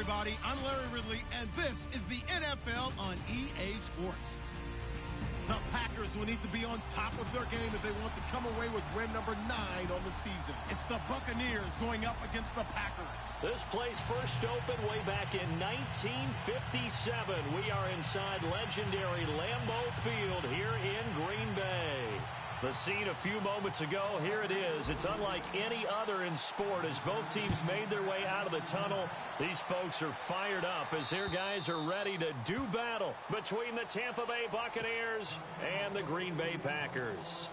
everybody. I'm Larry Ridley, and this is the NFL on EA Sports. The Packers will need to be on top of their game if they want to come away with win number 9 on the season. It's the Buccaneers going up against the Packers. This place first opened way back in 1957. We are inside legendary Lambeau Field here in Green Bay. The scene a few moments ago, here it is. It's unlike any other in sport as both teams made their way out of the tunnel. These folks are fired up as their guys are ready to do battle between the Tampa Bay Buccaneers and the Green Bay Packers.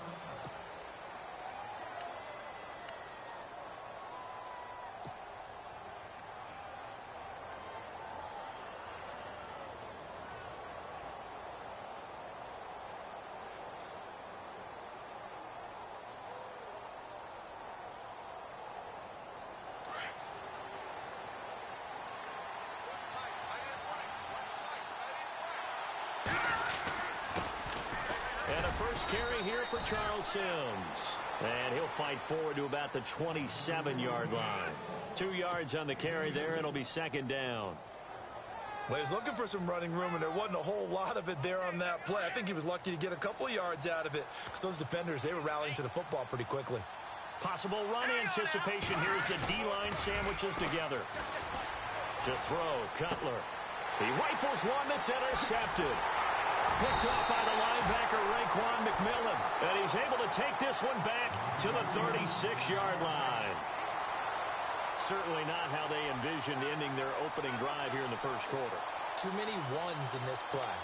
And a first carry here for Charles Sims. And he'll fight forward to about the 27-yard line. 2 yards on the carry there. It'll be second down. Well, he was looking for some running room, and there wasn't a whole lot of it there on that play. I think he was lucky to get a couple of yards out of it. Because those defenders, they were rallying to the football pretty quickly. Possible run anticipation here as the D-line sandwiches together. To throw, Cutler. He rifles one that's intercepted. Picked off by the linebacker, Raekwon McMillan. And he's able to take this one back to the 36-yard line. Certainly not how they envisioned ending their opening drive here in the first quarter. Too many ones in this play.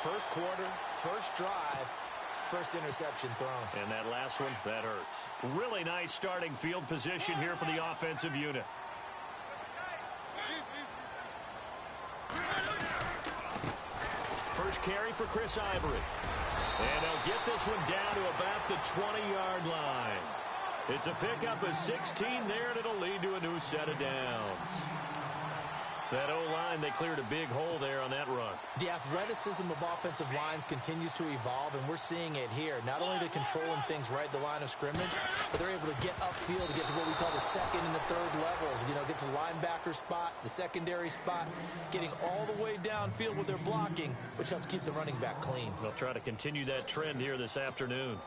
First quarter, first drive, first interception thrown. And that last one, that hurts. Really nice starting field position here for the offensive unit. First carry for Chris Ivory. And they'll get this one down to about the 20-yard line. It's a pickup of 16 there, and it'll lead to a new set of downs. That O-line, they cleared a big hole there on that run. The athleticism of offensive lines continues to evolve, and we're seeing it here. Not only are they controlling things right at the line of scrimmage, but they're able to get upfield to get to what we call the second and the third levels. You know, get to linebacker spot, the secondary spot, getting all the way downfield with their blocking, which helps keep the running back clean. They'll try to continue that trend here this afternoon.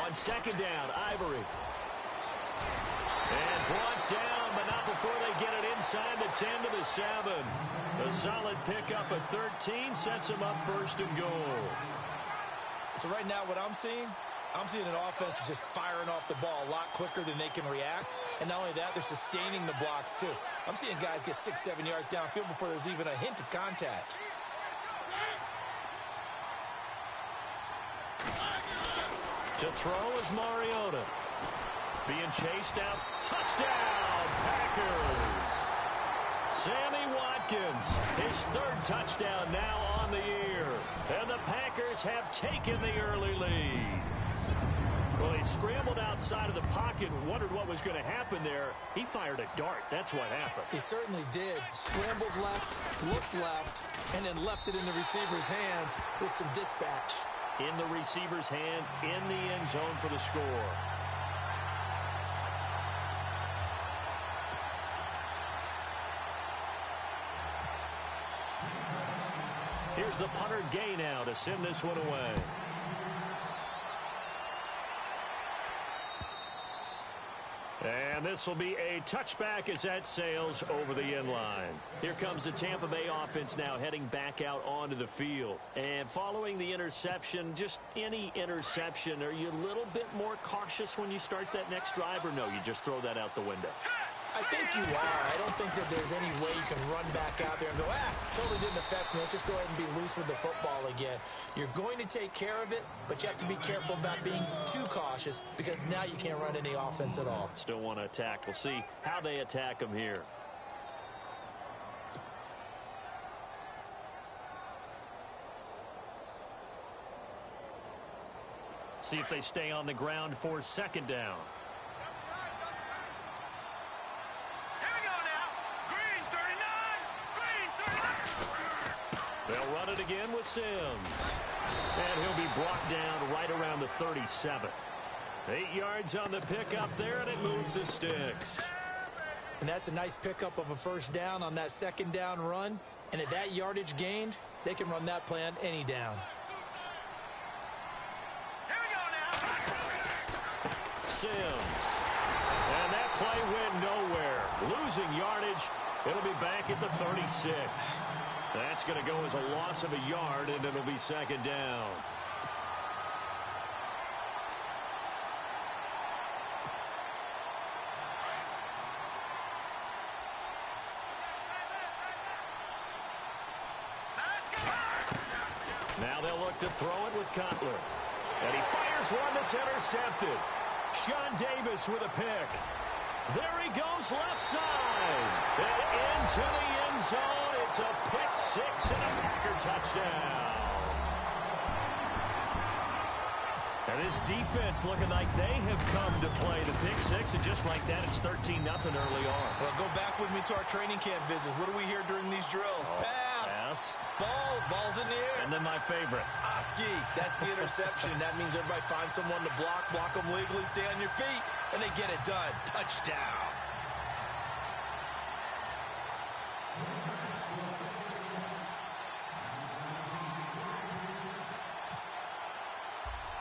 On second down, Ivory. And brought down, but not before they get it inside the 10 to the 7. A solid pickup of 13 sets them up first and goal. So right now what I'm seeing an offense just firing off the ball a lot quicker than they can react. And not only that, they're sustaining the blocks too. I'm seeing guys get 6-7 yards downfield before there's even a hint of contact. To throw is Mariota. Being chased out. Touchdown, Packers. Sammy Watkins, his third touchdown now on the year. And the Packers have taken the early lead. Well, he scrambled outside of the pocket and wondered what was going to happen there. He fired a dart. That's what happened. He certainly did. Scrambled left, looked left, and then left it in the receiver's hands with some dispatch. In the receiver's hands, in the end zone for the score. Here's the punter Gay now to send this one away. And this will be a touchback as that sails over the end line. Here comes the Tampa Bay offense now heading back out onto the field. And following the interception, just any interception, are you a little bit more cautious when you start that next drive, or no, you just throw that out the window? I think you are. I don't think that there's any way you can run back out there and go, totally didn't affect me. Let's just go ahead and be loose with the football again. You're going to take care of it, but you have to be careful about being too cautious because now you can't run any offense at all. Still want to attack. We'll see how they attack them here. See if they stay on the ground for second down. They'll run it again with Sims. And he'll be brought down right around the 37. 8 yards on the pickup there, and it moves the sticks. And that's a nice pickup of a first down on that second down run. And at that yardage gained, they can run that play on any down. Sims. And that play went nowhere. Losing yardage. It'll be back at the 36. That's going to go as a loss of a yard, and it'll be second down. Now they'll look to throw it with Cutler. And he fires one that's intercepted. Sean Davis with a pick. There he goes left side. And into the end zone. It's a pick six and a Packer touchdown. And this defense looking like they have come to play the pick six. And just like that, it's 13-0 early on. Well, go back with me to our training camp visits. What do we hear during these drills? Pass. Ball's in the air. And then my favorite. Oski. That's the interception. That means everybody finds someone to block them legally, stay on your feet, and they get it done. Touchdown.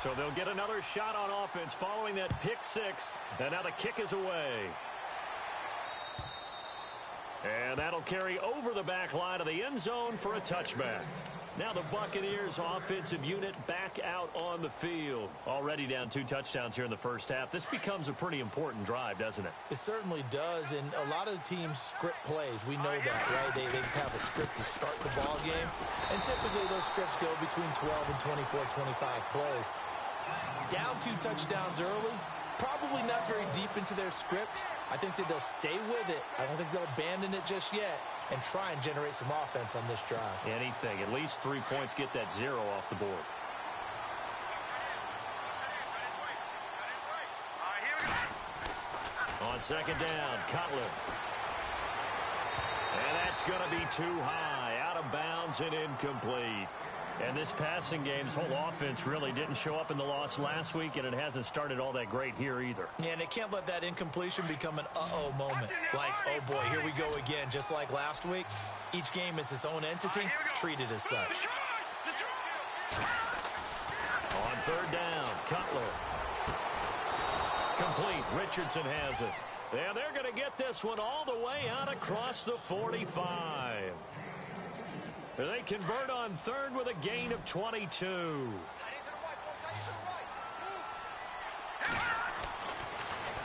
So they'll get another shot on offense following that pick six. And now the kick is away. And that'll carry over the back line of the end zone for a touchback. Now the Buccaneers offensive unit back out on the field. Already down 2 touchdowns here in the first half. This becomes a pretty important drive, doesn't it? It certainly does, and a lot of the teams script plays. We know that, right? They have a script to start the ball game, and typically those scripts go between 12 and 24, 25 plays. Down 2 touchdowns early, probably not very deep into their script. I think that they'll stay with it. I don't think they'll abandon it just yet and try and generate some offense on this drive. Anything. At least 3 points, get that 0 off the board. On second down, Cutler. And that's going to be too high. Out of bounds and incomplete. And this passing game's whole offense really didn't show up in the loss last week, and it hasn't started all that great here either. Yeah, and they can't let that incompletion become an uh-oh moment. Like, oh boy, here we go again. Just like last week, each game is its own entity, treated as such. On third down, Cutler. Complete. Richardson has it. And they're going to get this one all the way out across the 45. They convert on third with a gain of 22.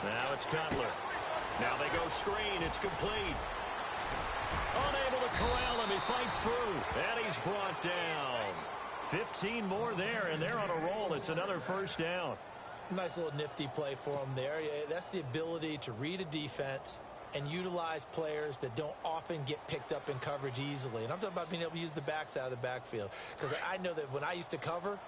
Now it's Cutler. Now they go screen. It's complete. Unable to corral him. He fights through. And he's brought down. 15 more there, and they're on a roll. It's another first down. Nice little nifty play for him there. Yeah, that's the ability to read a defense and utilize players that don't often get picked up in coverage easily. And I'm talking about being able to use the backs out of the backfield. Because I know that when I used to cover,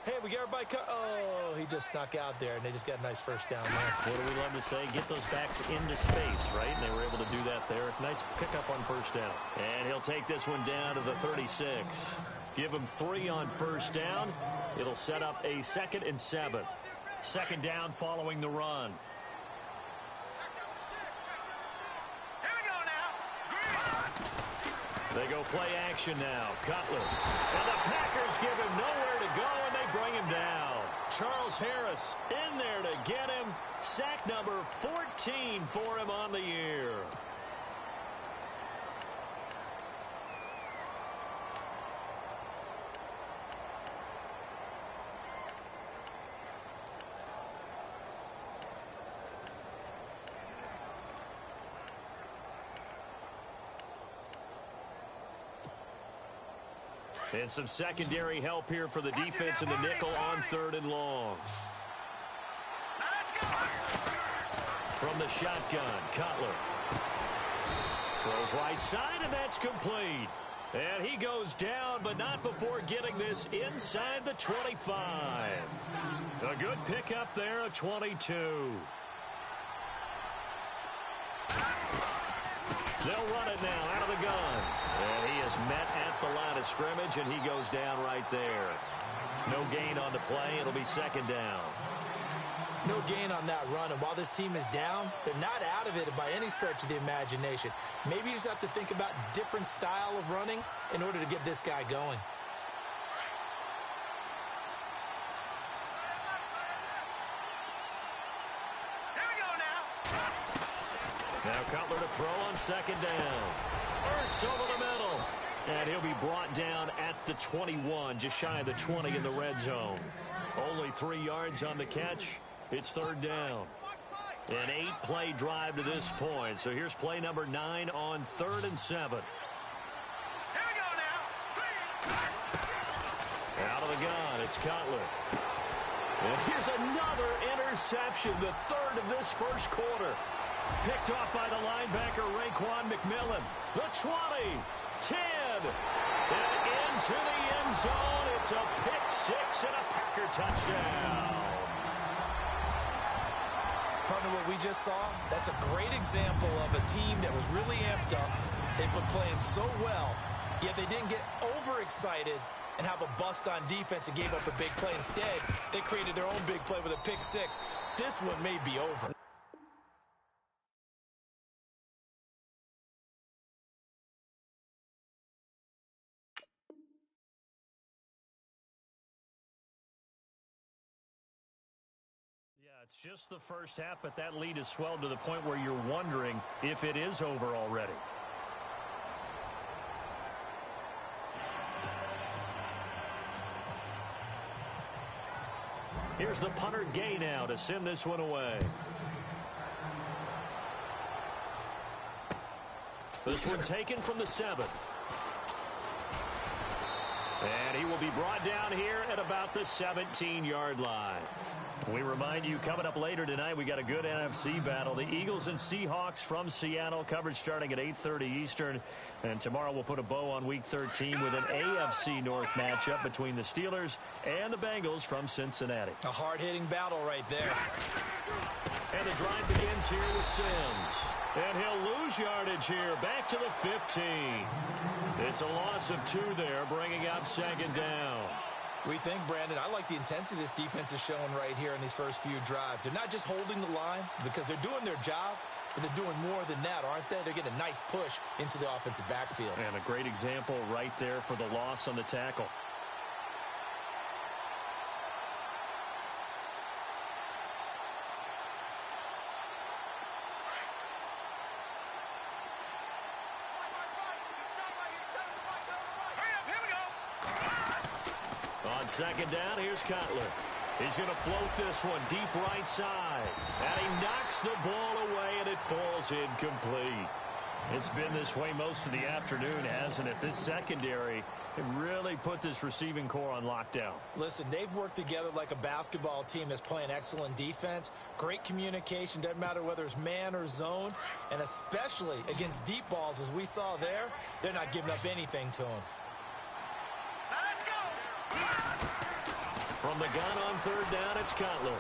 hey, we got everybody oh, he just snuck out there, and they just got a nice first down there. What do we love to say? Get those backs into space, right? And they were able to do that there. Nice pickup on first down. And he'll take this one down to the 36. Give him 3 on first down. It'll set up a 2nd and 7. Second down following the run. They go play action now. Cutler. And the Packers give him nowhere to go, and they bring him down. Charles Harris in there to get him. Sack number 14 for him on the year. And some secondary help here for the defense in the nickel on 3rd and long. From the shotgun, Cutler. Throws right side, and that's complete. And he goes down, but not before getting this inside the 25. A good pickup there, a 22. They'll run it now out of the gun. And he is met at the line of scrimmage, and he goes down right there. No gain on the play. It'll be second down. No gain on that run, and while this team is down, they're not out of it by any stretch of the imagination. Maybe you just have to think about different style of running in order to get this guy going. Now Cutler to throw on second down. Ertz over the middle. And he'll be brought down at the 21, just shy of the 20 in the red zone. Only 3 yards on the catch. It's third down. An 8-play drive to this point. So here's play number 9 on 3rd and 7. Here we go now. Out of the gun, it's Cutler. And here's another interception, the 3rd of this first quarter. Picked off by the linebacker, Raekwon McMillan. The 20, 10, and into the end zone. It's a pick 6 and a Packer touchdown. Partner, what we just saw, that's a great example of a team that was really amped up. They've been playing so well, yet they didn't get overexcited and have a bust on defense and gave up a big play. Instead, they created their own big play with a pick 6. This one may be over. It's just the first half, but that lead has swelled to the point where you're wondering if it is over already. Here's the punter Gay now to send this one away. This one taken from the 7. And he will be brought down here at about the 17-yard line. We remind you, coming up later tonight, we got a good NFC battle. The Eagles and Seahawks from Seattle, coverage starting at 8:30 Eastern. And tomorrow we'll put a bow on Week 13 with an AFC North matchup between the Steelers and the Bengals from Cincinnati. A hard-hitting battle right there. And the drive begins here with Sims. And he'll lose yardage here, back to the 15. It's a loss of 2 there, bringing up second down. We think, Brandon, I like the intensity this defense is showing right here in these first few drives. They're not just holding the line because they're doing their job, but they're doing more than that, aren't they? They're getting a nice push into the offensive backfield. And a great example right there for the loss on the tackle. On second down, here's Cutler. He's going to float this one deep right side. And he knocks the ball away, and it falls incomplete. It's been this way most of the afternoon, hasn't it? This secondary have really put this receiving core on lockdown. Listen, they've worked together like a basketball team that's playing excellent defense. Great communication, doesn't matter whether it's man or zone. And especially against deep balls, as we saw there, they're not giving up anything to them. From the gun on third down, it's Cutler.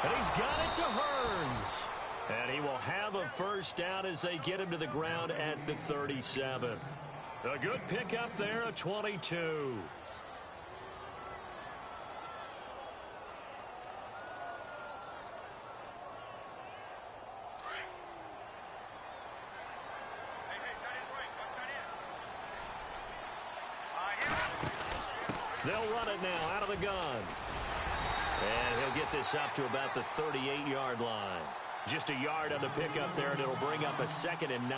And he's got it to Hearns. And he will have a first down as they get him to the ground at the 37. A good pickup there, a 22. They'll run it now out of the gun. And he'll get this up to about the 38-yard line. Just a yard on the pickup there, and it'll bring up a 2nd and 9.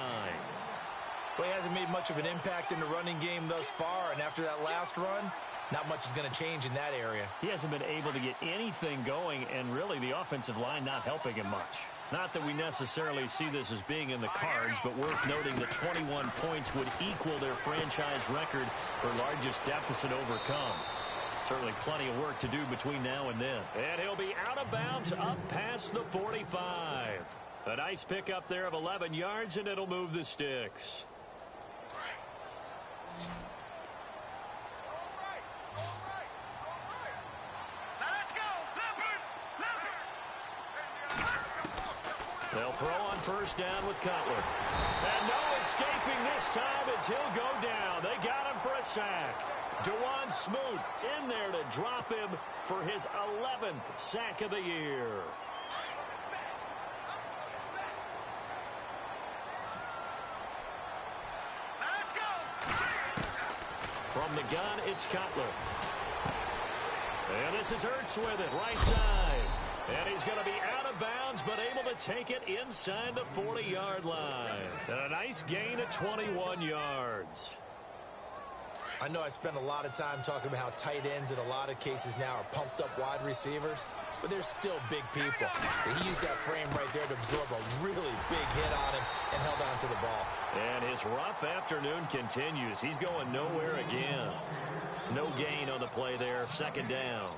Well, he hasn't made much of an impact in the running game thus far, and after that last run, not much is going to change in that area. He hasn't been able to get anything going, and really the offensive line not helping him much. Not that we necessarily see this as being in the cards, but worth noting that 21 points would equal their franchise record for largest deficit overcome. Certainly plenty of work to do between now and then. And he'll be out of bounds up past the 45. A nice pickup there of 11 yards, and it'll move the sticks. They'll throw on first down with Cutler. And no escaping this time as he'll go down. They got him for a sack. DeJuan Smoot in there to drop him for his 11th sack of the year. Let's go. From the gun, it's Cutler. And this is Ertz with it, right side. And he's going to be out of bounds, but able to take it inside the 40-yard line. And a nice gain of 21 yards. I know I spent a lot of time talking about how tight ends in a lot of cases now are pumped up wide receivers, but they're still big people. He used that frame right there to absorb a really big hit on him and held on to the ball. And his rough afternoon continues. He's going nowhere again. No gain on the play there, second down.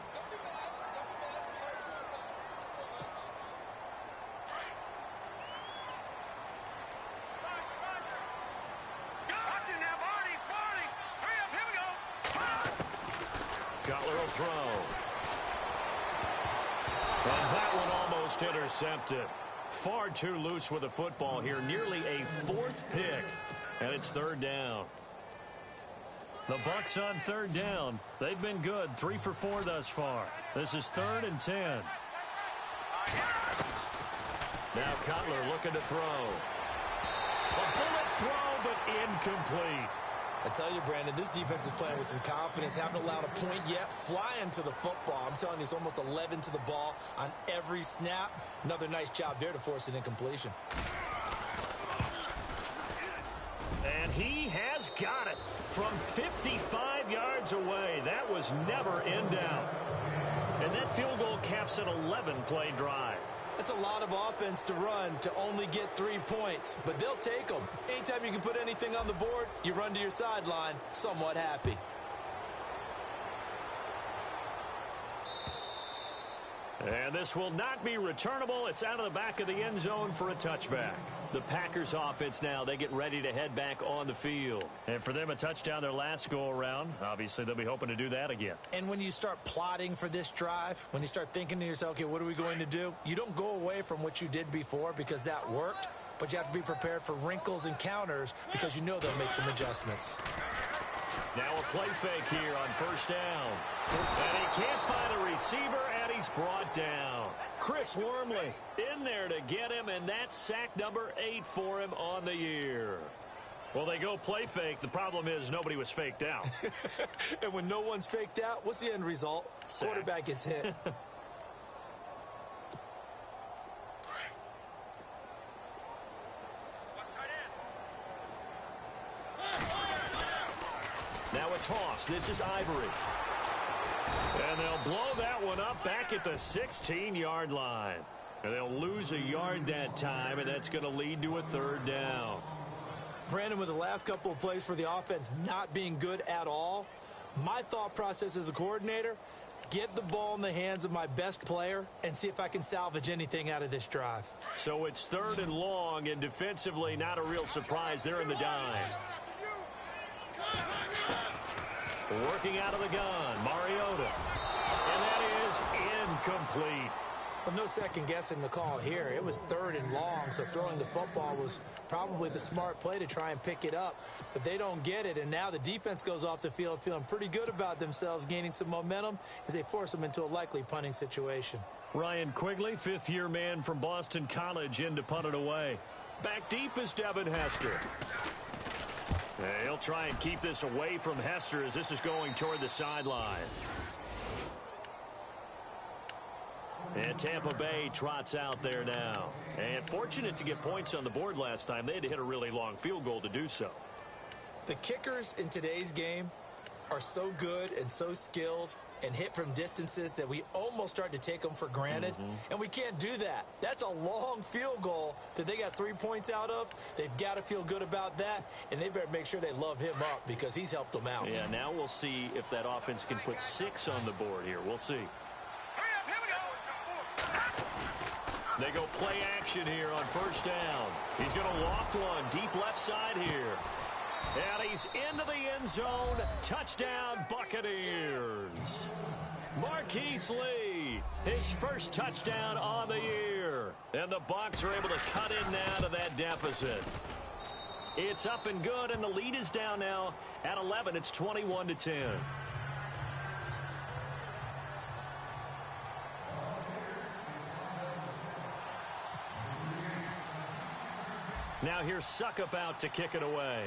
Cutler will throw. And that one almost intercepted. Far too loose with the football here. Nearly a fourth pick. And it's third down. The Bucs on third down. They've been good. 3 for 4 thus far. This is 3rd and 10. Now Cutler looking to throw. A bullet throw, but incomplete. I tell you, Brandon, this defense is playing with some confidence. Haven't allowed a point yet. Flying to the football. I'm telling you, it's almost 11 to the ball on every snap. Another nice job there to force an incompletion. And he has got it from 55 yards away. That was never in doubt. And that field goal caps an 11-play drive. That's a lot of offense to run to only get 3 points, but they'll take them. Anytime you can put anything on the board, you run to your sideline somewhat happy. And this will not be returnable. It's out of the back of the end zone for a touchback. The Packers offense now, they get ready to head back on the field. And for them, a touchdown their last go-around. Obviously, they'll be hoping to do that again. And when you start plotting for this drive, when you start thinking to yourself, okay, what are we going to do? You don't go away from what you did before because that worked, but you have to be prepared for wrinkles and counters because you know they'll make some adjustments. Now a play fake here on first down. And he can't find a receiver, and he's brought down. Chris Wormley in there to get him, and that's sack number 8 for him on the year. Well, they go play fake. The problem is nobody was faked out. And when no one's faked out, what's the end result? Sack. Quarterback gets hit. Now a toss. This is Ivory. And they'll blow that one up back at the 16-yard line. And they'll lose a yard that time, and that's going to lead to a third down. Brandon, with the last couple of plays for the offense not being good at all, my thought process as a coordinator, get the ball in the hands of my best player and see if I can salvage anything out of this drive. So it's 3rd and long, and defensively not a real surprise there in the dime. Working out of the gun, Mariota. And that is incomplete. Well, no second guessing the call here. It was 3rd and long, so throwing the football was probably the smart play to try and pick it up. But they don't get it, and now the defense goes off the field feeling pretty good about themselves, gaining some momentum as they force them into a likely punting situation. Ryan Quigley, 5th-year man from Boston College, in to punt it away. Back deep is Devin Hester. He'll try and keep this away from Hester as this is going toward the sideline. And Tampa Bay trots out there now. And fortunate to get points on the board last time. They had to hit a really long field goal to do so. The kickers in today's game are so good and so skilled and hit from distances that we almost start to take them for granted. And we can't do that. That's a long field goal that they got 3 points out of. They've got to feel good about that, and they better make sure they love him up because he's helped them out. Yeah, now we'll see if that offense can put 6 on the board here. We'll see. Hurry up, here we go. They go play action here on first down. He's going to loft one deep left side here. And he's into the end zone. Touchdown, Buccaneers. Marquise Lee, his first touchdown on the year. And the Bucs are able to cut in now to that deficit. It's up and good, and the lead is down now at 11. It's 21-10. Now here's Suckup out to kick it away.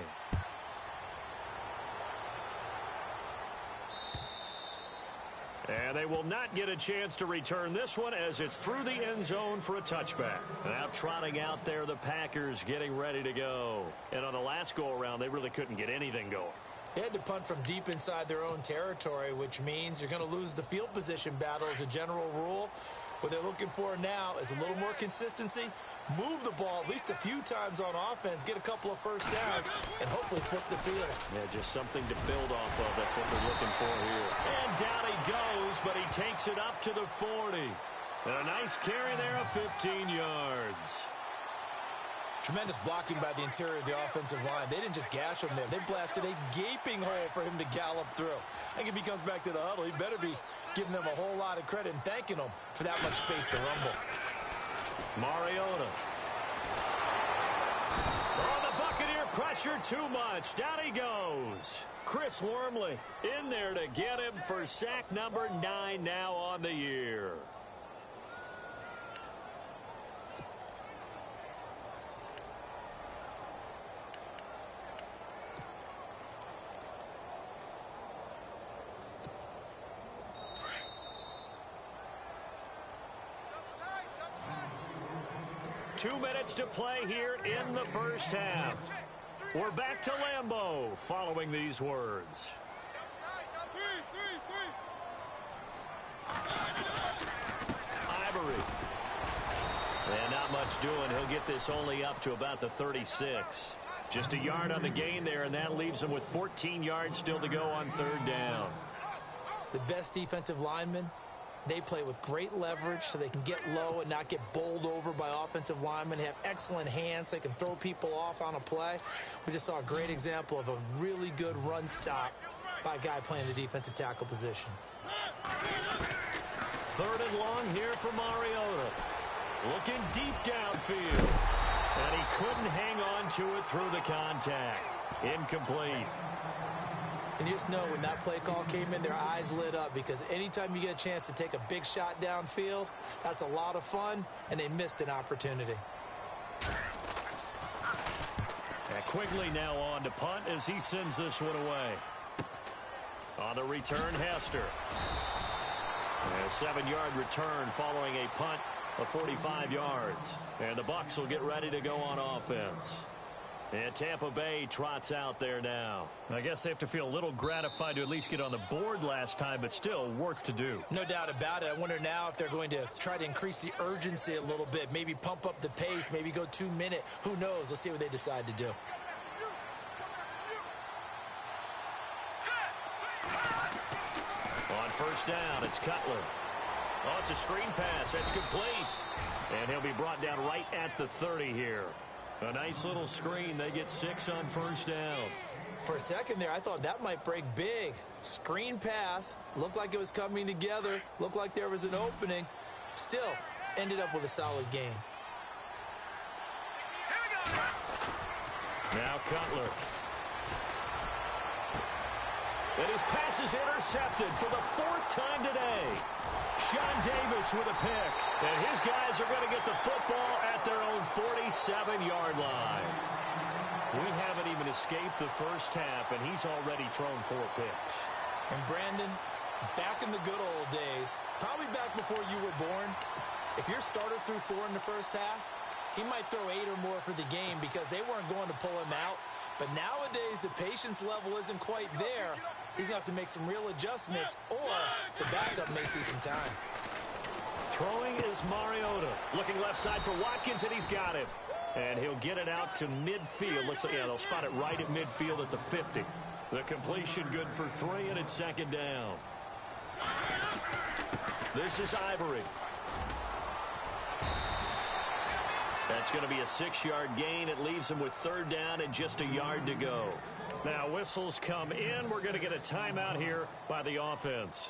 And they will not get a chance to return this one as it's through the end zone for a touchback. Now trotting out there, the Packers getting ready to go. And on the last go-around, they really couldn't get anything going. They had to punt from deep inside their own territory, which means you're going to lose the field position battle as a general rule. What they're looking for now is a little more consistency, move the ball at least a few times on offense, get a couple of first downs, and hopefully flip the field. Yeah, just something to build off of. That's what they're looking for here. And down he goes, but he takes it up to the 40. And a nice carry there of 15 yards. Tremendous blocking by the interior of the offensive line. They didn't just gash him there. They blasted a gaping hole for him to gallop through. I think if he comes back to the huddle, he better be giving them a whole lot of credit and thanking them for that much space to rumble. Mariota. Oh, the Buccaneer pressure too much. Down he goes. Chris Wormley in there to get him for sack number 9 now on the year. Two minutes to play here in the first half. We're back to Lambeau following these words. Ivory. And not much doing. He'll get this only up to about the 36. Just a yard on the gain there, and that leaves him with 14 yards still to go on third down. The best defensive linemen, they play with great leverage so they can get low and not get bowled over by offensive linemen. They have excellent hands. They can throw people off on a play. We just saw a great example of a really good run stop by a guy playing the defensive tackle position. Third and long here for Mariota. Looking deep downfield. And he couldn't hang on to it through the contact. Incomplete. And you just know when that play call came in, their eyes lit up because anytime you get a chance to take a big shot downfield, that's a lot of fun, and they missed an opportunity. And Quigley now on to punt as he sends this one away. On the return, Hester. And a 7-yard return following a punt of 45 yards. And the Bucs will get ready to go on offense. And Tampa Bay trots out there now. I guess they have to feel a little gratified to at least get on the board last time, but still work to do. No doubt about it. I wonder now if they're going to try to increase the urgency a little bit, maybe pump up the pace, maybe go 2-minute. Who knows? Let's see what they decide to do. On first down, it's Cutler. Oh, it's a screen pass. That's complete. And he'll be brought down right at the 30 here. A nice little screen. They get 6 on first down. For a second there, I thought that might break big. Screen pass. Looked like it was coming together. Looked like there was an opening. Still, ended up with a solid game. Now Cutler. And his pass is intercepted for the 4th time today. Sean Davis with a pick. And his guys are going to get the football at their own 47-yard line. We haven't even escaped the first half, and he's already thrown 4 picks. And Brandon, back in the good old days, probably back before you were born, if your starter threw 4 in the first half, he might throw 8 or more for the game because they weren't going to pull him out. But nowadays, the patience level isn't quite there. He's going to have to make some real adjustments, or the backup may see some time. Throwing is Mariota. Looking left side for Watkins, and he's got it. And he'll get it out to midfield. Looks like, yeah, they'll spot it right at midfield at the 50. The completion good for 3, and it's 2nd down. This is Ivory. That's going to be a 6-yard gain. It leaves him with 3rd down and just a yard to go. Now whistles come in. We're going to get a timeout here by the offense,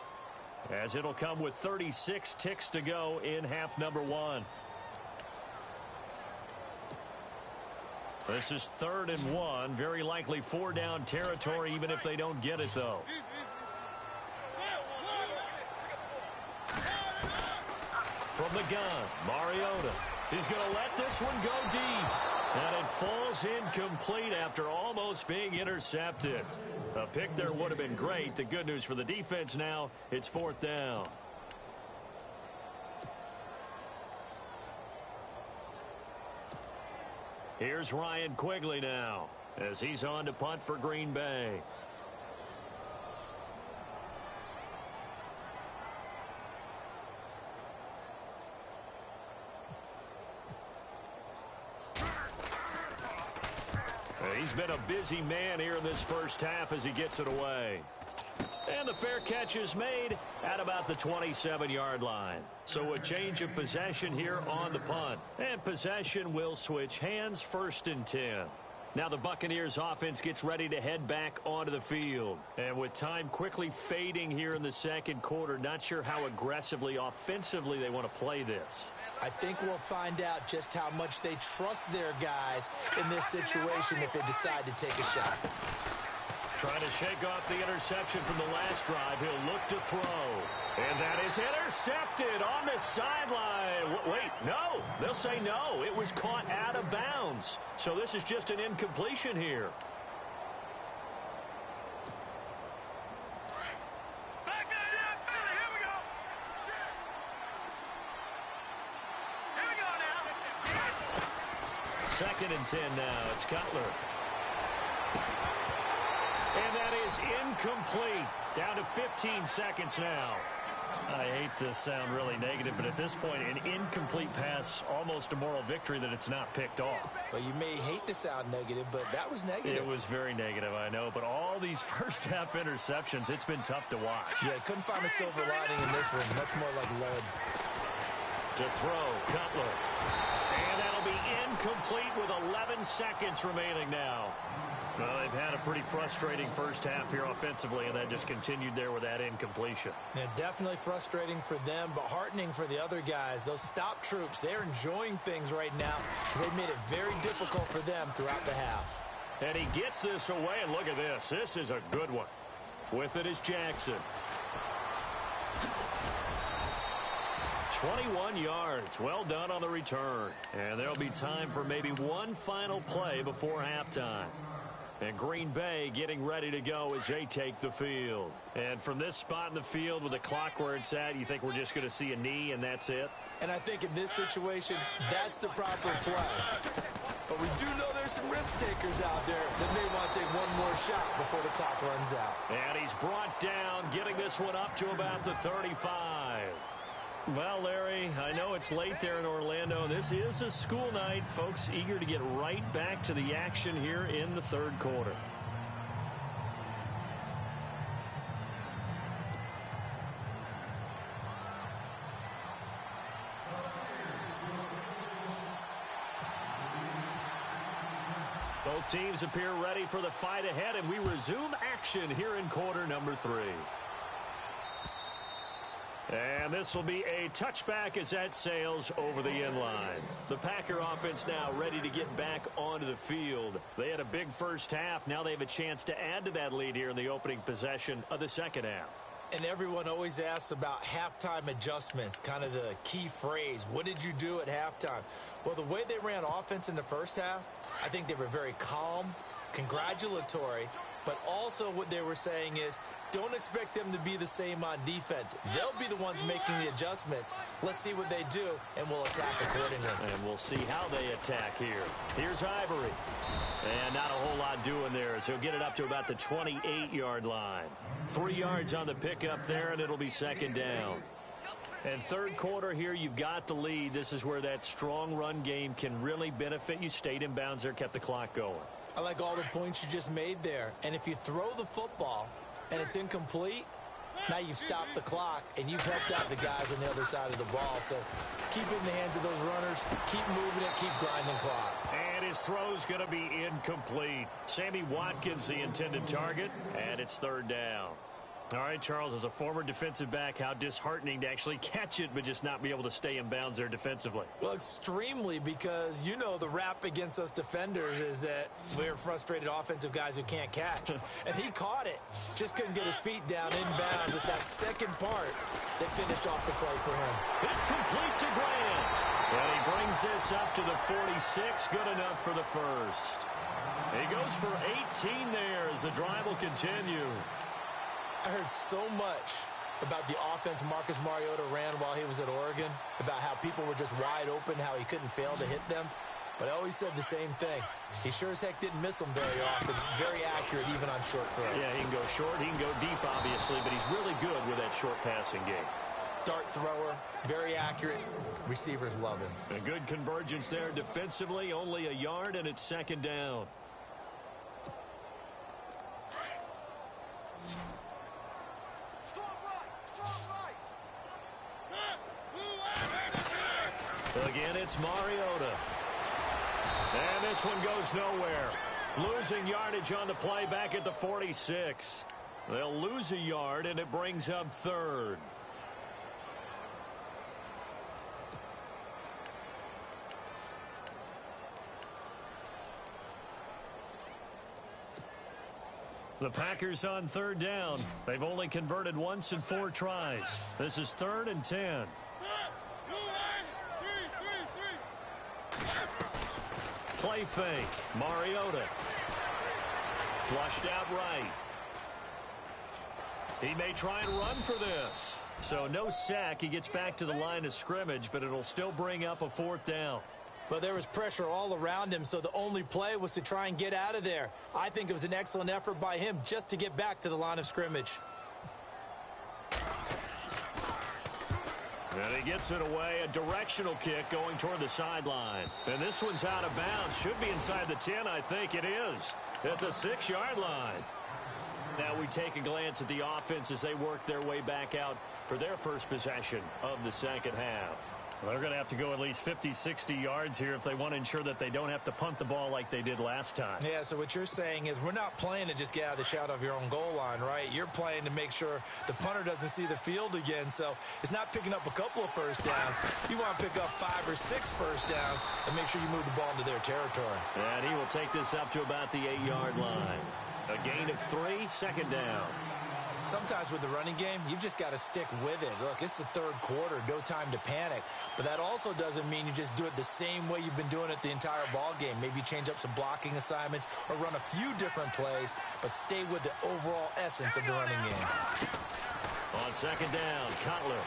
as it'll come with 36 ticks to go in half number 1. This is 3rd and 1. Very likely 4-down territory, even if they don't get it, though. From the gun, Mariota. He's going to let this one go deep. And it falls incomplete after almost being intercepted. A pick there would have been great. The good news for the defense now, it's 4th down. Here's Ryan Quigley now as he's on to punt for Green Bay. He's been a busy man here in this first half as he gets it away. And the fair catch is made at about the 27-yard line. So a change of possession here on the punt. And possession will switch hands, 1st and 10. Now the Buccaneers offense gets ready to head back onto the field. And with time quickly fading here in the second quarter, not sure how aggressively, offensively they want to play this. I think we'll find out just how much they trust their guys in this situation if they decide to take a shot. Trying to shake off the interception from the last drive. He'll look to throw. And that is intercepted on the sideline. Wait, no. They'll say no. It was caught out of bounds. So this is just an incompletion here. Back to the shot. Here we go. Here we go now. 2nd and 10 now. It's Cutler. And that is incomplete. Down to 15 seconds now. I hate to sound really negative, but at this point, an incomplete pass, almost a moral victory that it's not picked off. Well, you may hate to sound negative, but that was negative. It was very negative, I know. But all these first-half interceptions, it's been tough to watch. Yeah, couldn't find a silver lining in this one. Much more like lead. To throw, Cutler. And that'll be incomplete with 11 seconds remaining now. Well, they've had a pretty frustrating first half here offensively, and that just continued there with that incompletion. Yeah, definitely frustrating for them, but heartening for the other guys. Those stop troops, they're enjoying things right now. They've made it very difficult for them throughout the half. And he gets this away, and look at this. This is a good one. With it is Jackson. 21 yards. Well done on the return. And there'll be time for maybe one final play before halftime. And Green Bay getting ready to go as they take the field. And from this spot in the field with the clock where it's at, you think we're just going to see a knee and that's it? And I think in this situation, that's the proper play. But we do know there's some risk takers out there that may want to take one more shot before the clock runs out. And he's brought down, getting this one up to about the 35. Well, Larry, I know it's late there in Orlando. This is a school night. Folks eager to get right back to the action here in the third quarter. Both teams appear ready for the fight ahead, and we resume action here in quarter number 3. And this will be a touchback as that sails over the end line. The Packer offense now ready to get back onto the field. They had a big first half. Now they have a chance to add to that lead here in the opening possession of the second half. And everyone always asks about halftime adjustments, kind of the key phrase. What did you do at halftime? Well, the way they ran offense in the first half, I think they were very calm, congratulatory, but also what they were saying is, don't expect them to be the same on defense. They'll be the ones making the adjustments. Let's see what they do, and we'll attack accordingly. And we'll see how they attack here. Here's Ivory. And not a whole lot doing there as he'll get it up to about the 28-yard line. 3 yards on the pickup there, and it'll be second down. And third quarter here, you've got the lead. This is where that strong run game can really benefit you. Stayed in bounds there, kept the clock going. I like all the points you just made there. And if you throw the football and it's incomplete, now you've stopped the clock and you've helped out the guys on the other side of the ball. So keep it in the hands of those runners, keep moving it, keep grinding clock. And his throw's going to be incomplete. Sammy Watkins, the intended target, and it's third down. All right, Charles, as a former defensive back, how disheartening to actually catch it but just not be able to stay in bounds there defensively. Well, extremely, because you know the rap against us defenders is that we're frustrated offensive guys who can't catch. And he caught it. Just couldn't get his feet down in bounds. It's that second part that finished off the play for him. It's complete to Grant. And he brings this up to the 46. Good enough for the first. He goes for 18 there as the drive will continue. I heard so much about the offense Marcus Mariota ran while he was at Oregon, about how people were just wide open, how he couldn't fail to hit them. But I always said the same thing. He sure as heck didn't miss them very often. Very accurate even on short throws. Yeah, he can go short, he can go deep, obviously, but he's really good with that short passing game. Dart thrower, very accurate. Receivers love him. A good convergence there defensively, only a yard, and it's second down. Again, it's Mariota. And this one goes nowhere. Losing yardage on the play back at the 46. They'll lose a yard, and it brings up third. The Packers on third down. They've only converted once in 4 tries. This is 3rd and 10. Play fake. Mariota. Flushed out right. He may try and run for this. So no sack. He gets back to the line of scrimmage, but it'll still bring up a 4th down. But there was pressure all around him, so the only play was to try and get out of there. I think it was an excellent effort by him just to get back to the line of scrimmage. And he gets it away, a directional kick going toward the sideline. And this one's out of bounds. Should be inside the 10, I think it is, at the 6-yard line. Now we take a glance at the offense as they work their way back out for their first possession of the second half. Well, they're going to have to go at least 50, 60 yards here if they want to ensure that they don't have to punt the ball like they did last time. Yeah, so what you're saying is we're not playing to just get out of the shadow of your own goal line, right? You're playing to make sure the punter doesn't see the field again. So it's not picking up a couple of first downs. You want to pick up 5 or 6 first downs and make sure you move the ball into their territory. And he will take this up to about the 8-yard line. A gain of 3, second down. Sometimes with the running game, you've just got to stick with it. Look, it's the 3rd quarter, no time to panic. But that also doesn't mean you just do it the same way you've been doing it the entire ball game. Maybe change up some blocking assignments or run a few different plays, but stay with the overall essence of the running game. On second down, Cutler.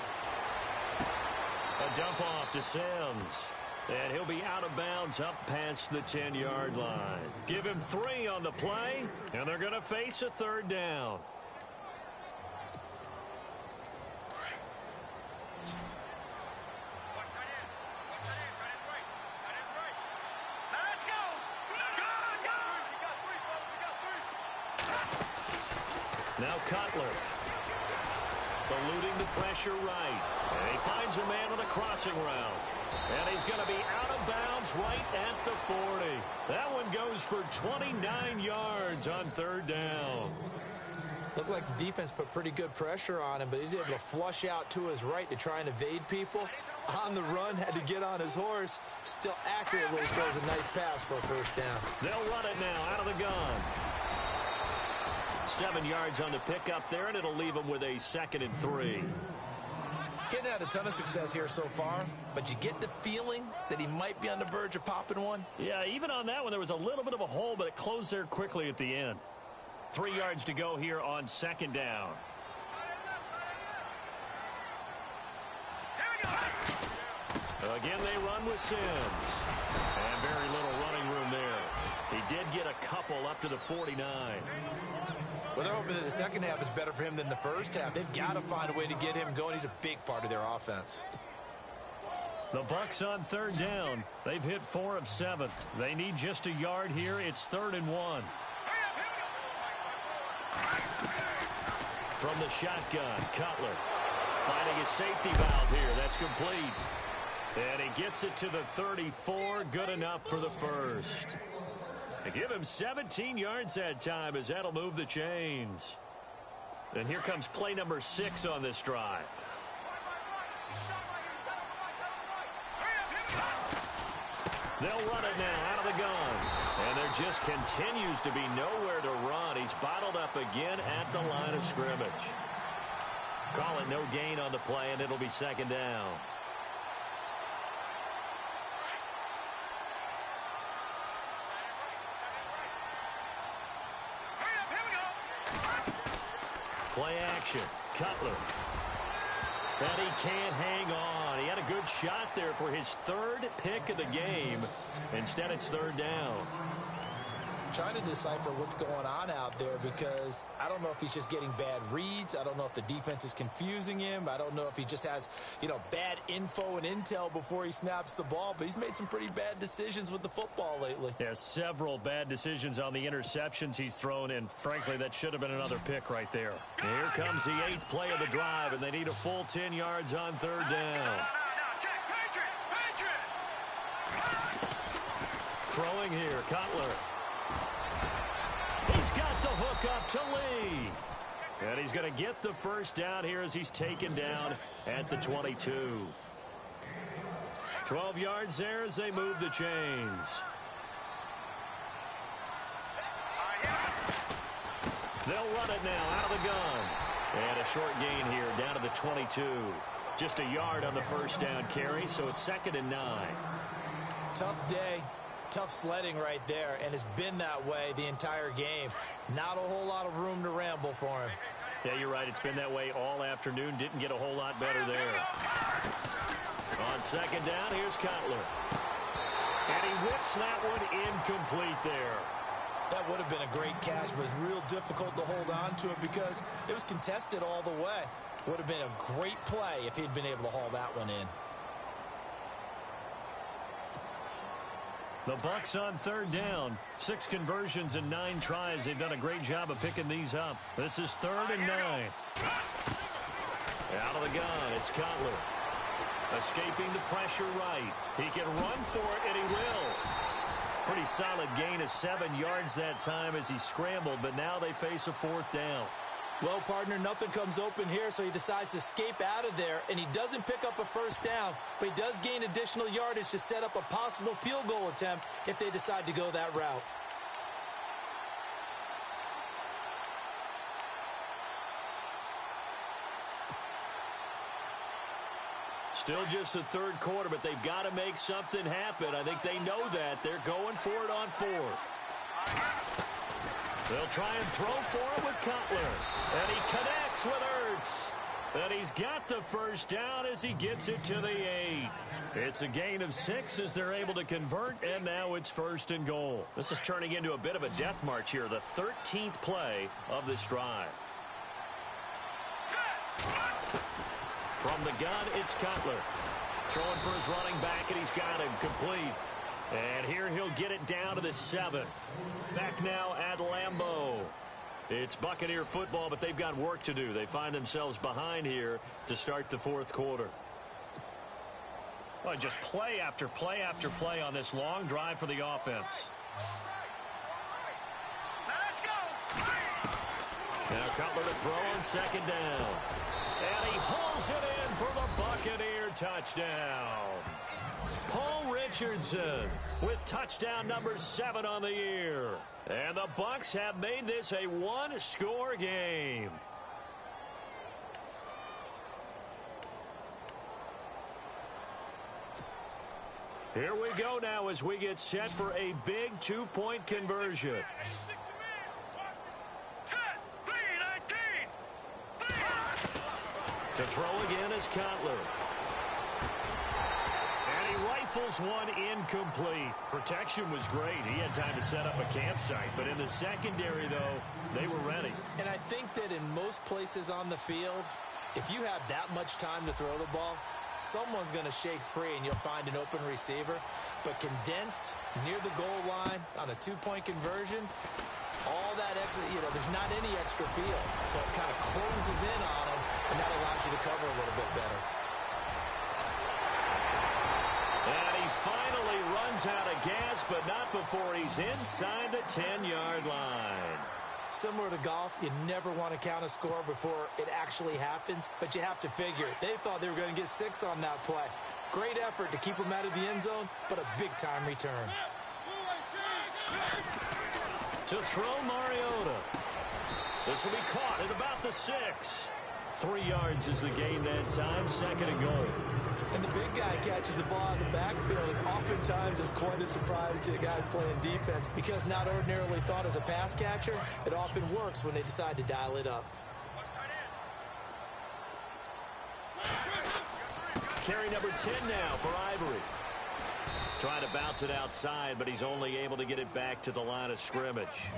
A dump off to Sims. And he'll be out of bounds up past the 10-yard line. Give him 3 on the play, and they're going to face a 3rd down. Now Cutler. Eluding the pressure right. And he finds a man on a crossing route. And he's going to be out of bounds right at the 40. That one goes for 29 yards on 3rd down. Looked like the defense put pretty good pressure on him, but he's able to flush out to his right to try and evade people. On the run, had to get on his horse. Still accurately throws a nice pass for a first down. They'll run it now out of the gun. 7 yards on the pickup there, and it'll leave him with a 2nd and 3. Getting had a ton of success here so far, but you get the feeling that he might be on the verge of popping one. Yeah, even on that one, there was a little bit of a hole, but it closed there quickly at the end. 3 yards to go here on 2nd down. Again, they run with Sims. And very little running room there. He did get a couple up to the 49. Well, they're hoping that the second half is better for him than the first half. They've got to find a way to get him going. He's a big part of their offense. The Bucs on 3rd down. They've hit 4 of 7. They need just a yard here. It's 3rd and 1. From the shotgun, Cutler finding his safety valve here. That's complete. And he gets it to the 34. Good enough for the first. They give him 17 yards that time as that'll move the chains. And here comes play number 6 on this drive. They'll run it now out of the gun. And there just continues to be nowhere to run. He's bottled up again at the line of scrimmage. Call it no gain on the play, and it'll be second down. Play action. Cutler. And he can't hang on. He had a good shot there for his 3rd pick of the game. Instead, it's 3rd down. Trying to decipher what's going on out there because I don't know if he's just getting bad reads. I don't know if the defense is confusing him. I don't know if he just has, bad info and intel before he snaps the ball. But he's made some pretty bad decisions with the football lately. Yeah, several bad decisions on the interceptions he's thrown, and frankly, that should have been another pick right there. And here comes the 8th play of the drive, and they need a full 10 yards on 3rd down. Throwing here, Cutler. He's got the hook up to Lee. And he's going to get the first down here as he's taken down at the 22. 12 yards there as they move the chains. They'll run it now out of the gun. And a short gain here down to the 22. Just a yard on the first down carry, so it's 2nd and 9. Tough day. Tough sledding right there, and it's been that way the entire game. Not a whole lot of room to ramble for him. Yeah, you're right. It's been that way all afternoon. Didn't get a whole lot better there. On 2nd down, here's Cutler. And he whips that one incomplete there. That would have been a great catch, but it's real difficult to hold on to it because it was contested all the way. Would have been a great play if he'd been able to haul that one in. The Bucs on 3rd down. 6 conversions and 9 tries. They've done a great job of picking these up. This is 3rd and 9. Out of the gun, it's Cutler. Escaping the pressure right. He can run for it, and he will. Pretty solid gain of 7 yards that time as he scrambled, but now they face a 4th down. Well, partner, nothing comes open here, so he decides to escape out of there, and he doesn't pick up a first down, but he does gain additional yardage to set up a possible field goal attempt if they decide to go that route. Still just the 3rd quarter, but they've got to make something happen. I think they know that. They're going for it on 4th. They'll try and throw for it with Cutler. And he connects with Ertz. And he's got the first down as he gets it to the 8. It's a gain of 6 as they're able to convert, and now it's 1st and goal. This is turning into a bit of a death march here, the 13th play of this drive. From the gun, it's Cutler. Throwing for his running back, and he's got him complete. And here he'll get it down to the 7. Back now at Lambeau. It's Buccaneer football, but they've got work to do. They find themselves behind here to start the 4th quarter. Well, just play after play after play on this long drive for the offense. Let's go. Now Cutler to throw on 2nd down. And he pulls it in for the Buccaneer touchdown. Paul Richardson with touchdown number 7 on the year. And the Bucs have made this a 1-score game. Here we go now as we get set for a big 2-point conversion. To throw again is Cutler. And he rifles one incomplete. Protection was great. He had time to set up a campsite. But in the secondary, though, they were ready. And I think that in most places on the field, if you have that much time to throw the ball, someone's going to shake free and you'll find an open receiver. But condensed near the goal line on a 2-point conversion, all that extra, there's not any extra field. So it kind of closes in on them, and that allows you to cover a little bit better. And he finally runs out of gas, but not before he's inside the 10-yard line. Similar to golf, you never want to count a score before it actually happens, but you have to figure it. They thought they were going to get 6 on that play. Great effort to keep them out of the end zone, but a big-time return. To throw Mariota. This will be caught at about the 6. 3 yards is the gain that time, 2nd and goal. And the big guy catches the ball out of the backfield, and oftentimes it's quite a surprise to guys playing defense because not ordinarily thought as a pass catcher, it often works when they decide to dial it up. Carry number 10 now for Ivory. Trying to bounce it outside, but he's only able to get it back to the line of scrimmage.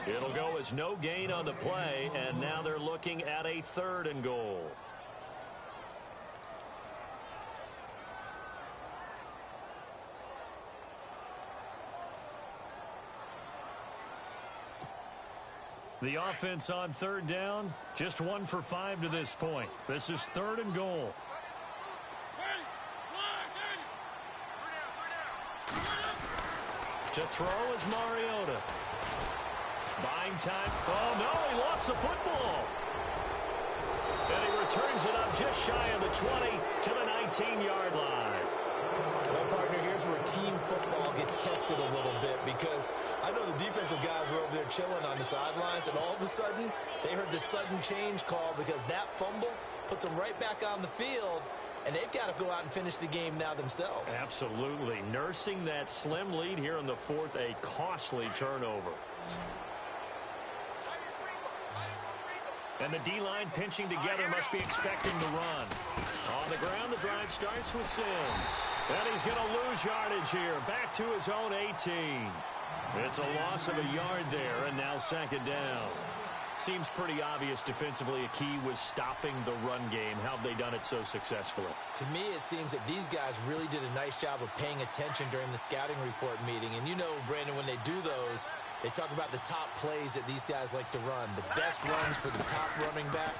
It'll go as no gain on the play, and now they're looking at a 3rd and goal. The offense on 3rd down, just 1 for 5 to this point. This is 3rd and goal. To throw is Mariota. Buying time. Oh, no, he lost the football. And he returns it up just shy of the 20 to the 19-yard line. Well, partner, here's where team football gets tested a little bit because I know the defensive guys were over there chilling on the sidelines, and all of a sudden they heard the sudden change call because that fumble puts them right back on the field, and they've got to go out and finish the game now themselves. Absolutely. Nursing that slim lead here in the 4th, a costly turnover. And the D-line pinching together must be expecting to run. On the ground, the drive starts with Sims. And he's going to lose yardage here. Back to his own 18. It's a loss of a yard there, and now 2nd down. Seems pretty obvious defensively a key was stopping the run game. How have they done it so successfully? To me, it seems that these guys really did a nice job of paying attention during the scouting report meeting. And you know, Brandon, when they do those, they talk about the top plays that these guys like to run. The best runs for the top running back,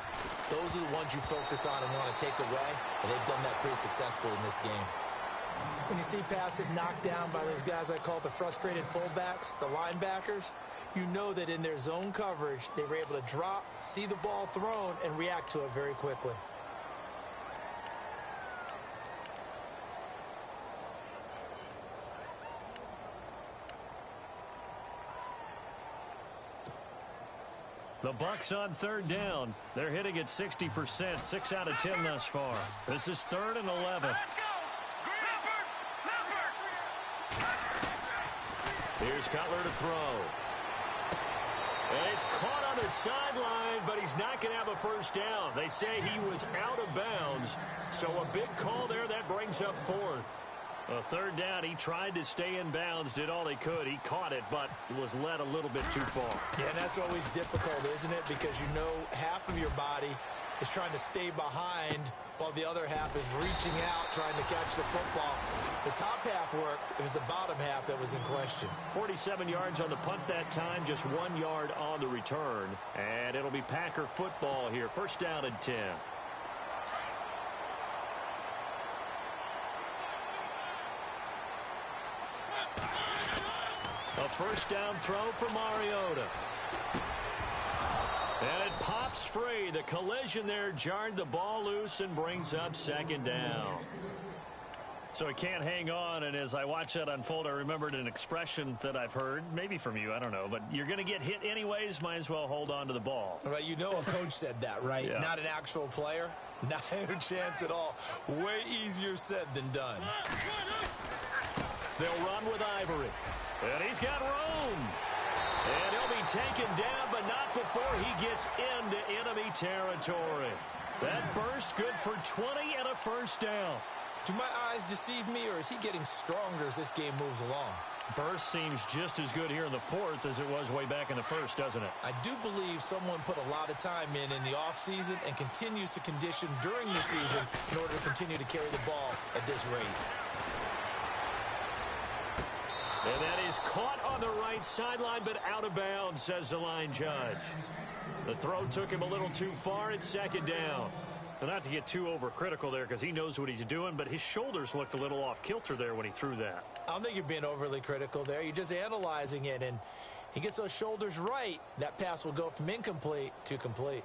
those are the ones you focus on and want to take away. And they've done that pretty successfully in this game. When you see passes knocked down by those guys I call the frustrated fullbacks, the linebackers, you know that in their zone coverage, they were able to drop, see the ball thrown, and react to it very quickly. The Bucs on 3rd down. They're hitting at 60%, 6 out of 10 thus far. This is 3rd and 11. Let's go! Here's Cutler to throw. And he's caught on the sideline, but he's not going to have a first down. They say he was out of bounds. So a big call there that brings up 4th. A 3rd down, he tried to stay in bounds, did all he could. He caught it, but was led a little bit too far. Yeah, and that's always difficult, isn't it? Because you know half of your body is trying to stay behind while the other half is reaching out, trying to catch the football. The top half worked. It was the bottom half that was in question. 47 yards on the punt that time, just 1 yard on the return. And it'll be Packer football here. 1st down and 10. A 1st down throw for Mariota. And it pops free. The collision there jarred the ball loose and brings up 2nd down. So it can't hang on, and as I watch that unfold, I remembered an expression that I've heard, maybe from you, I don't know, but you're going to get hit anyways, might as well hold on to the ball. Right, you know a coach said that, right? Yeah. Not an actual player. Not a chance at all. Way easier said than done. They'll run with Ivory. And he's got room. And he'll be taken down, but not before he gets into enemy territory. That burst good for 20 and a 1st down. Do my eyes deceive me, or is he getting stronger as this game moves along? Burst seems just as good here in the 4th as it was way back in the 1st, doesn't it? I do believe someone put a lot of time in the offseason and continues to condition during the season in order to continue to carry the ball at this rate. And that is caught on the right sideline, but out of bounds, says the line judge. The throw took him a little too far. It's 2nd down. Well, not to get too overcritical there because he knows what he's doing, but his shoulders looked a little off kilter there when he threw that. I don't think you're being overly critical there. You're just analyzing it, and He gets those shoulders right, that pass will go from incomplete to complete.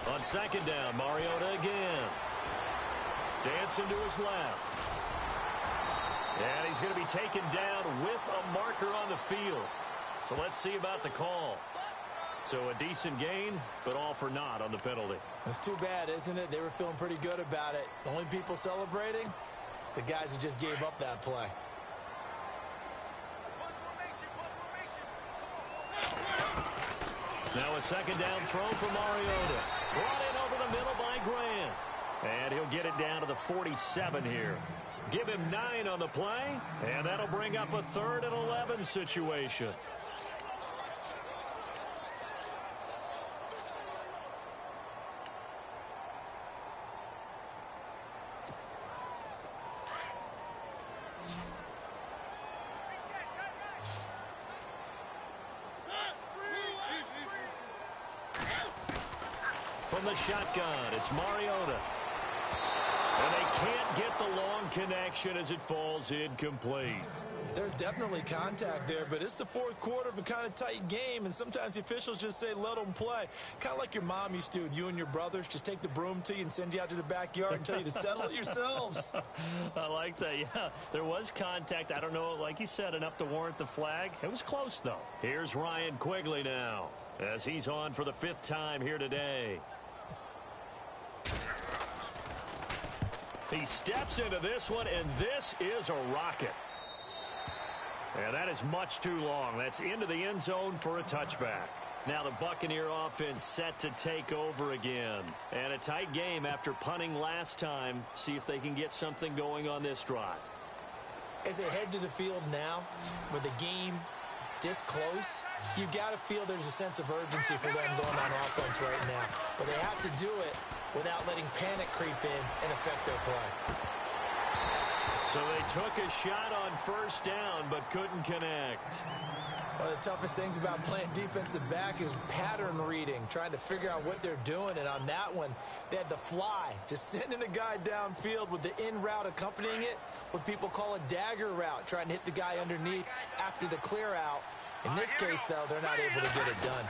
On second down, Mariota again. Dancing to his left. And he's going to be taken down with a marker on the field. So let's see about the call. So a decent gain, but all for naught on the penalty. It's too bad, isn't it? They were feeling pretty good about it. The only people celebrating, the guys who just gave up that play. Now a second down throw for Mariota. Brought in over the middle by Grant. And he'll get it down to the 47 here. Give him 9 on the play, and that'll bring up a 3rd and 11 situation. From the shotgun, it's Mariota. And they can't get the long connection as it falls incomplete. There's definitely contact there, but it's the fourth quarter of a kind of tight game, and sometimes the officials just say, let them play. Kind of like your mom used to with you and your brothers. Just take the broom to you and send you out to the backyard and tell you to settle it yourselves. I like that, yeah. There was contact. I don't know, like you said, enough to warrant the flag. It was close, though. Here's Ryan Quigley now, as he's on for the 5th time here today. He steps into this one, and this is a rocket. And that is much too long. That's into the end zone for a touchback. Now the Buccaneer offense set to take over again. And a tight game after punting last time. See if they can get something going on this drive. As they head to the field now, with the game this close, you've got to feel there's a sense of urgency for them going on offense right now. But they have to do it without letting panic creep in and affect their play. So they took a shot on 1st down, but couldn't connect. One of the toughest things about playing defensive back is pattern reading, trying to figure out what they're doing. And on that one, they had the fly, just sending a guy downfield with the in route accompanying it, what people call a dagger route, trying to hit the guy underneath after the clear out. In this case, though, they're not able to get it done.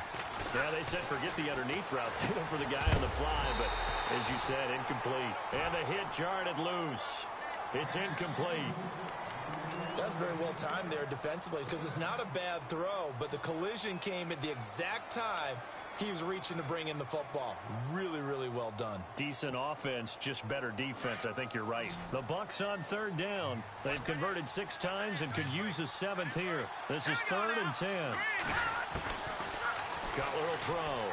Yeah, they said forget the underneath route. They went for the guy on the fly, but as you said, incomplete. And the hit jarred it loose. It's incomplete. That's very well timed there defensively, because it's not a bad throw, but the collision came at the exact time he was reaching to bring in the football. Really, really well done. Decent offense, just better defense. I think you're right. The Bucs on 3rd down. They've converted 6 times and could use a 7th here. This is 3rd and 10. Cutler will throw.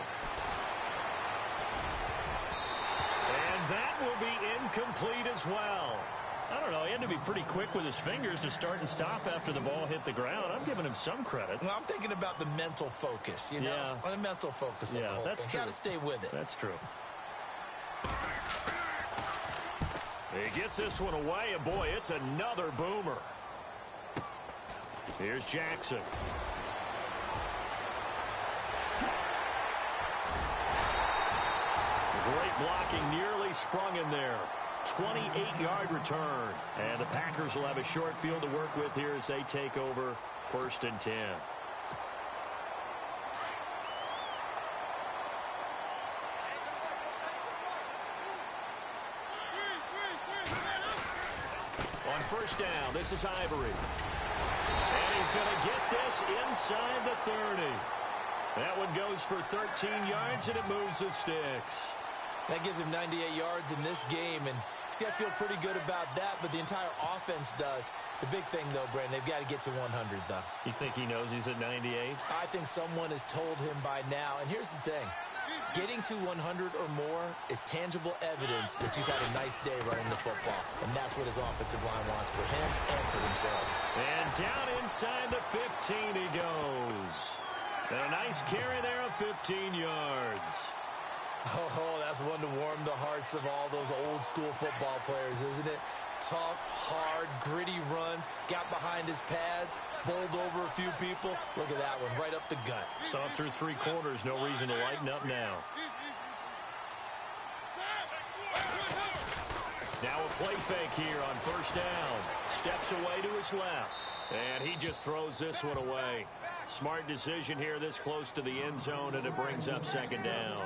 And that will be incomplete as well. I don't know. He had to be pretty quick with his fingers to start and stop after the ball hit the ground. I'm giving him some credit. Well, I'm thinking about the mental focus, you know? Yeah. The mental focus of the whole that's thing. true. Got to stay with it. That's true. He gets this one away, and boy, it's another boomer. Here's Jackson. Great blocking, nearly sprung in there. 28-yard return. And the Packers will have a short field to work with here as they take over 1st and 10. On 1st down, this is Ivory. And he's going to get this inside the 30. That one goes for 13 yards, and it moves the sticks. That gives him 98 yards in this game, and he's got to feel pretty good about that, but the entire offense does. The big thing, though, Brandon, they've got to get to 100, though. You think he knows he's at 98? I think someone has told him by now, and here's the thing. Getting to 100 or more is tangible evidence that you've had a nice day running the football, and that's what his offensive line wants for him and for themselves. And down inside the 15 he goes. And a nice carry there of 15 yards. Oh, that's one to warm the hearts of all those old school football players, isn't it? Tough, hard, gritty run, got behind his pads, bowled over a few people. Look at that one, right up the gut. Saw it through 3 quarters, no reason to lighten up now. Now a play fake here on first down. Steps away to his left. And he just throws this one away. Smart decision here this close to the end zone, and it brings up second down.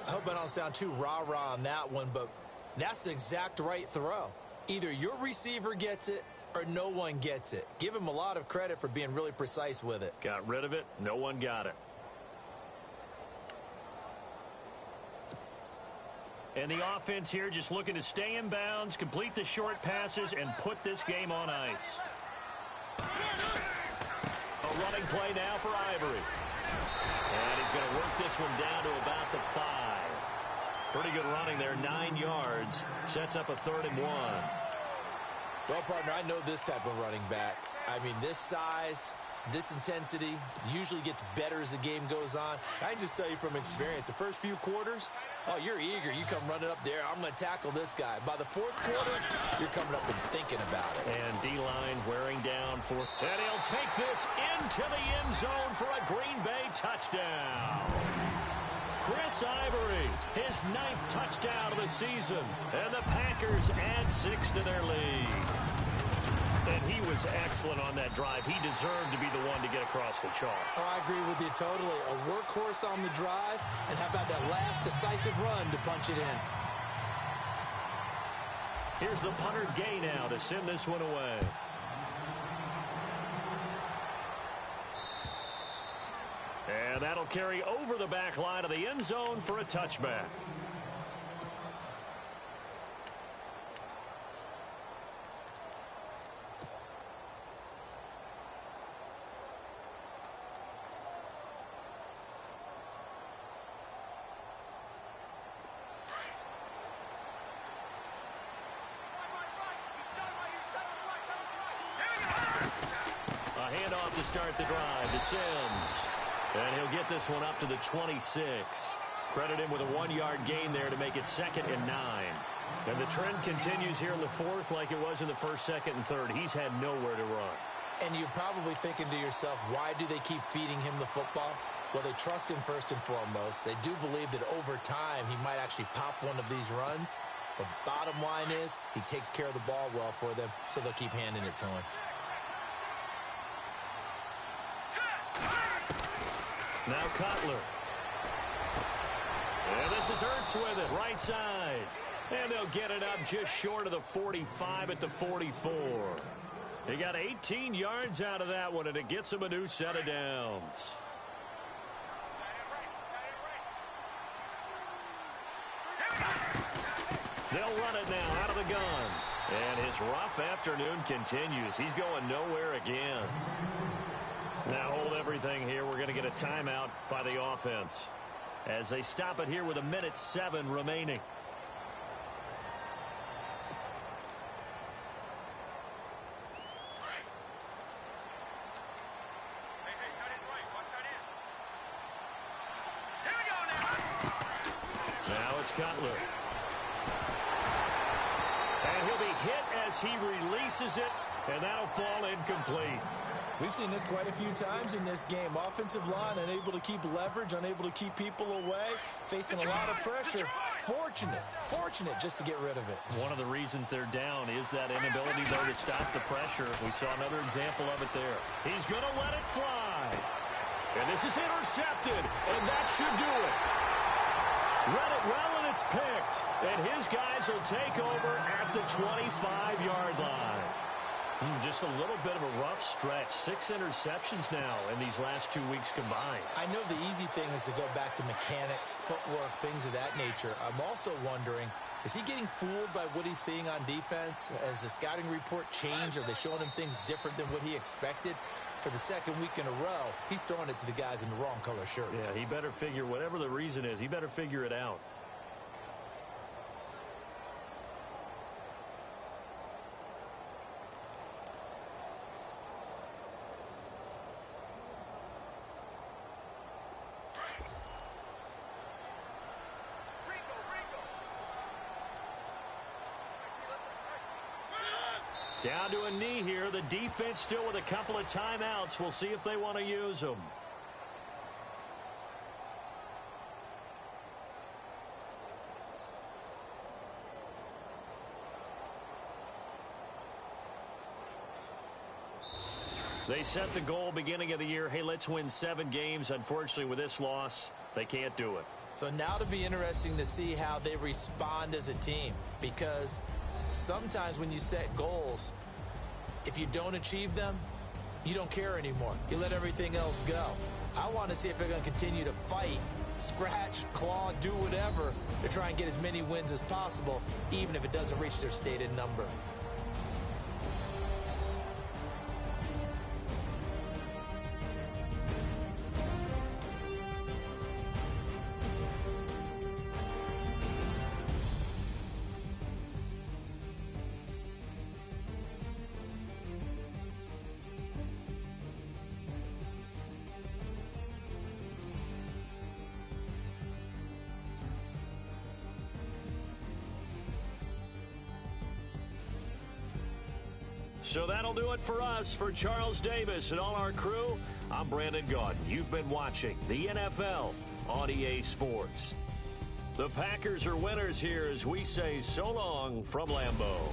I hope I don't sound too rah-rah on that one, but that's the exact right throw. Either your receiver gets it or no one gets it. Give him a lot of credit for being really precise with it. Got rid of it. No one got it. And the offense here just looking to stay in bounds, complete the short passes, and put this game on ice. A running play now for Ivory. And he's going to work this one down to about the 5. Pretty good running there, 9 yards. Sets up a 3rd and 1. Well, partner, I know this type of running back. I mean, this size, this intensity usually gets better as the game goes on. I can just tell you from experience, the first few quarters, oh, you're eager. You come running up there. I'm going to tackle this guy. By the 4th quarter, you're coming up and thinking about it. And D-line wearing down for... And he'll take this into the end zone for a Green Bay touchdown. Chris Ivory, his 9th touchdown of the season. And the Packers add 6 to their lead. And he was excellent on that drive. He deserved to be the one to get across the chalk. Oh, I agree with you totally. A workhorse on the drive, and how about that last decisive run to punch it in? Here's the punter Gay now to send this one away. And that'll carry over the back line of the end zone for a touchback. Handoff to start the drive to Sims. And he'll get this one up to the 26. Credit him with a 1-yard gain there to make it 2nd and 9. And the trend continues here in the 4th like it was in the 1st, 2nd, and 3rd. He's had nowhere to run. And you're probably thinking to yourself, why do they keep feeding him the football? Well, they trust him first and foremost. They do believe that over time he might actually pop one of these runs. But bottom line is he takes care of the ball well for them, so they'll keep handing it to him. Now Cutler. And this is Ertz with it, right side. And they'll get it up just short of the 45 at the 44. He got 18 yards out of that one, and it gets him a new set of downs. They'll run it now out of the gun. And his rough afternoon continues. He's going nowhere again. Now hold everything here. We're going to get a timeout by the offense as they stop it here with 1:07 remaining. Now it's Cutler. And he'll be hit as he releases it, and that'll fall incomplete. We've seen this quite a few times in this game. Offensive line unable to keep leverage, unable to keep people away, facing a lot of pressure. Fortunate just to get rid of it. One of the reasons they're down is that inability, though, to stop the pressure. We saw another example of it there. He's going to let it fly. And this is intercepted, and that should do it. Read it well, and it's picked. And his guys will take over at the 25-yard line. Just a little bit of a rough stretch. 6 interceptions now in these last 2 weeks combined. I know the easy thing is to go back to mechanics, footwork, things of that nature. I'm also wondering, is he getting fooled by what he's seeing on defense? Has the scouting report changed? Are they showing him things different than what he expected? For the 2nd week in a row, he's throwing it to the guys in the wrong color shirts. Yeah, he better figure, whatever the reason is, he better figure it out. Down to a knee here. The defense still with a couple of timeouts. We'll see if they want to use them. They set the goal beginning of the year, hey, let's win 7 games. Unfortunately, with this loss, they can't do it. So now it'll be interesting to see how they respond as a team, because sometimes when you set goals, if you don't achieve them, you don't care anymore. You let everything else go. I want to see if they're going to continue to fight, scratch, claw, do whatever to try and get as many wins as possible, even if it doesn't reach their stated number. So that'll do it for us. For Charles Davis and all our crew, I'm Brandon Gaudin. You've been watching the NFL on EA Sports. The Packers are winners here as we say so long from Lambeau.